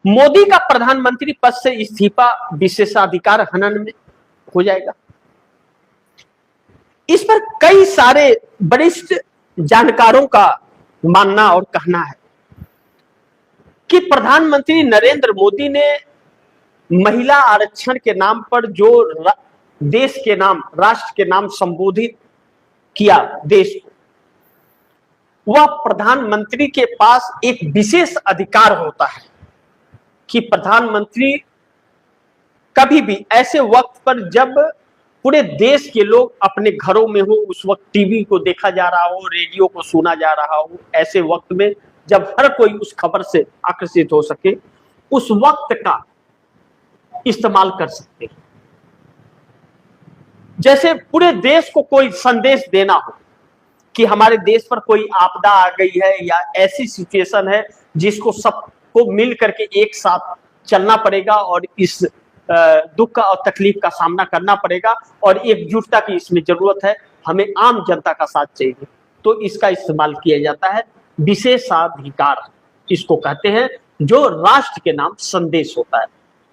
मोदी का प्रधानमंत्री पद से इस्तीफा विशेषाधिकार हनन में हो जाएगा। इस पर कई सारे वरिष्ठ जानकारों का मानना और कहना है कि प्रधानमंत्री नरेंद्र मोदी ने महिला आरक्षण के नाम पर जो देश के नाम, राष्ट्र के नाम संबोधित किया देश को, वह प्रधानमंत्री के पास एक विशेष अधिकार होता है कि प्रधानमंत्री कभी भी ऐसे वक्त पर जब पूरे देश के लोग अपने घरों में हो, उस वक्त टीवी को देखा जा रहा हो, रेडियो को सुना जा रहा हो, ऐसे वक्त में जब हर कोई उस खबर से आकर्षित हो सके, उस वक्त का इस्तेमाल कर सकते हैं। जैसे पूरे देश को कोई संदेश देना हो कि हमारे देश पर कोई आपदा आ गई है या ऐसी सिचुएशन है जिसको सबको मिल करके एक साथ चलना पड़ेगा और इस दुख का और तकलीफ का सामना करना पड़ेगा और एकजुटता की इसमें जरूरत है, हमें आम जनता का साथ चाहिए, तो इसका इस्तेमाल किया जाता है। विशेषाधिकार इसको कहते हैं, जो राष्ट्र के नाम संदेश होता है।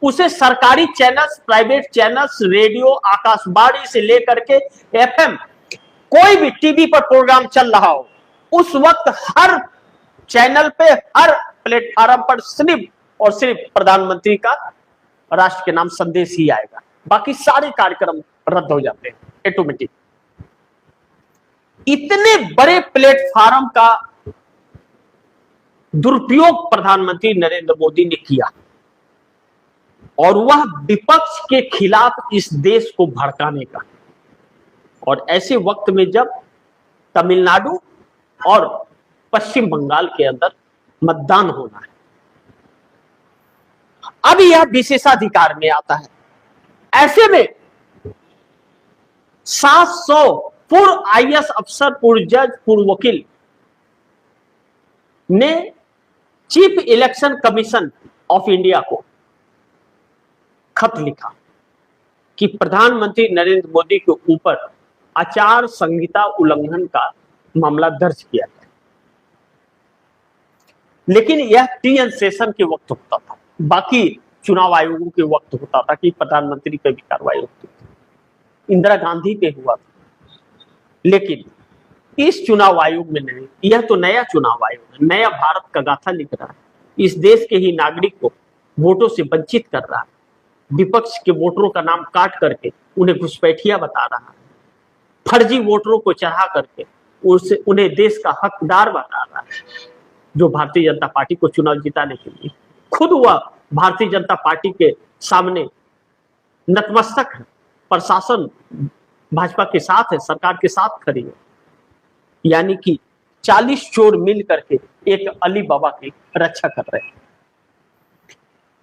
उसे सरकारी channels, private channels, radio, Akashvani से लेकर के एफएम, कोई भी टीवी पर प्रोग्राम चल रहा हो, उस वक्त हर चैनल पे, हर प्लेटफॉर्म पर सिर्फ और सिर्फ प्रधानमंत्री का राष्ट्र के नाम संदेश ही आएगा, बाकी सारे कार्यक्रम रद्द हो जाते हैं ऑटोमेटिक। इतने बड़े प्लेटफॉर्म का दुरुपयोग प्रधानमंत्री नरेंद्र मोदी ने किया और वह विपक्ष के खिलाफ इस देश को भड़काने का, और ऐसे वक्त में जब तमिलनाडु और पश्चिम बंगाल के अंदर मतदान होना है, अब यह विशेषाधिकार में आता है। ऐसे में 700 पूर्व आईएएस अफसर, पूर्व जज, पूर्व वकील ने chief election commission of India को खत लिखा कि प्रधानमंत्री नरेंद्र मोदी के ऊपर आचार संहिता उल्लंघन का मामला दर्ज किया गया। लेकिन यह टीएन शेषन के वक्त होता था, बाकी चुनाव आयोगों के वक्त होता था कि प्रधानमंत्री पे भी कार्रवाई होती थी। इंदिरा गांधी पे हुआ था, लेकिन इस चुनाव आयोग में नहीं। यह तो नया चुनाव आयोग है, नया भारत का गाथा लिख रहा है, इस देश के ही नागरिक को वोटों से वंचित कर रहा है, विपक्ष के वोटरों का नाम काट करके उन्हें घुसपैठिया बता रहा है, फर्जी वोटरों को चढ़ा करके उन्हें देश का हकदार बता रहा है, जो भारतीय जनता पार्टी को चुनाव जिताने के लिए खुद वह भारतीय जनता पार्टी के सामने नतमस्तक है। प्रशासन भाजपा के साथ है, सरकार के साथ खड़ी है, यानी कि 40 चोर मिल करके एक अली बाबा की रक्षा कर रहे हैं।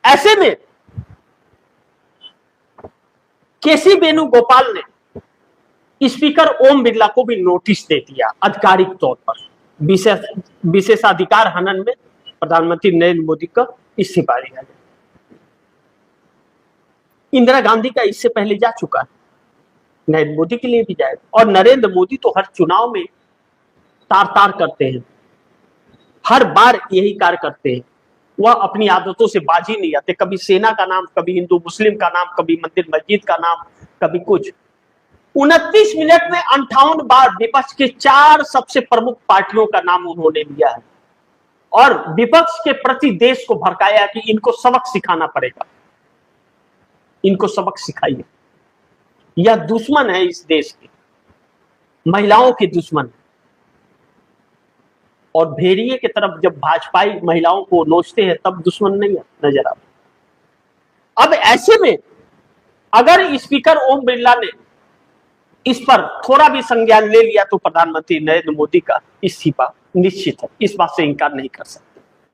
ऐसे में केसी वेणुगोपाल ने स्पीकर ओम बिरला को भी नोटिस दे दिया आधिकारिक तौर पर, विशेषाधिकार हनन में प्रधानमंत्री नरेंद्र मोदी का इस्तीफा दिया जाए। इंदिरा गांधी का इससे पहले जा चुका है, नरेंद्र मोदी के लिए भी जाएगा। और नरेंद्र मोदी तो हर चुनाव में तार तार करते हैं, हर बार यही कार्य करते हैं। वह अपनी आदतों से बाजी नहीं आते, कभी सेना का नाम, कभी हिंदू मुस्लिम का नाम, कभी मंदिर मस्जिद का नाम, कभी कुछ। 29 मिनट में 58 बार विपक्ष के 4 सबसे प्रमुख पार्टियों का नाम उन्होंने लिया है और विपक्ष के प्रति देश को भड़काया कि इनको सबक सिखाना पड़ेगा, इनको सबक सिखाइए। यह दुश्मन है इस देश के, महिलाओं के दुश्मन है। और भेड़िए की तरफ जब भाजपाई महिलाओं को नोचते हैं तब दुश्मन नहीं नजर आता। अब ऐसे में अगर स्पीकर ओम बिरला ने इस पर थोड़ा भी संज्ञान ले लिया तो प्रधानमंत्री नरेंद्र मोदी का इस्तीफा निश्चित है, इस बात से इनकार नहीं कर सकते।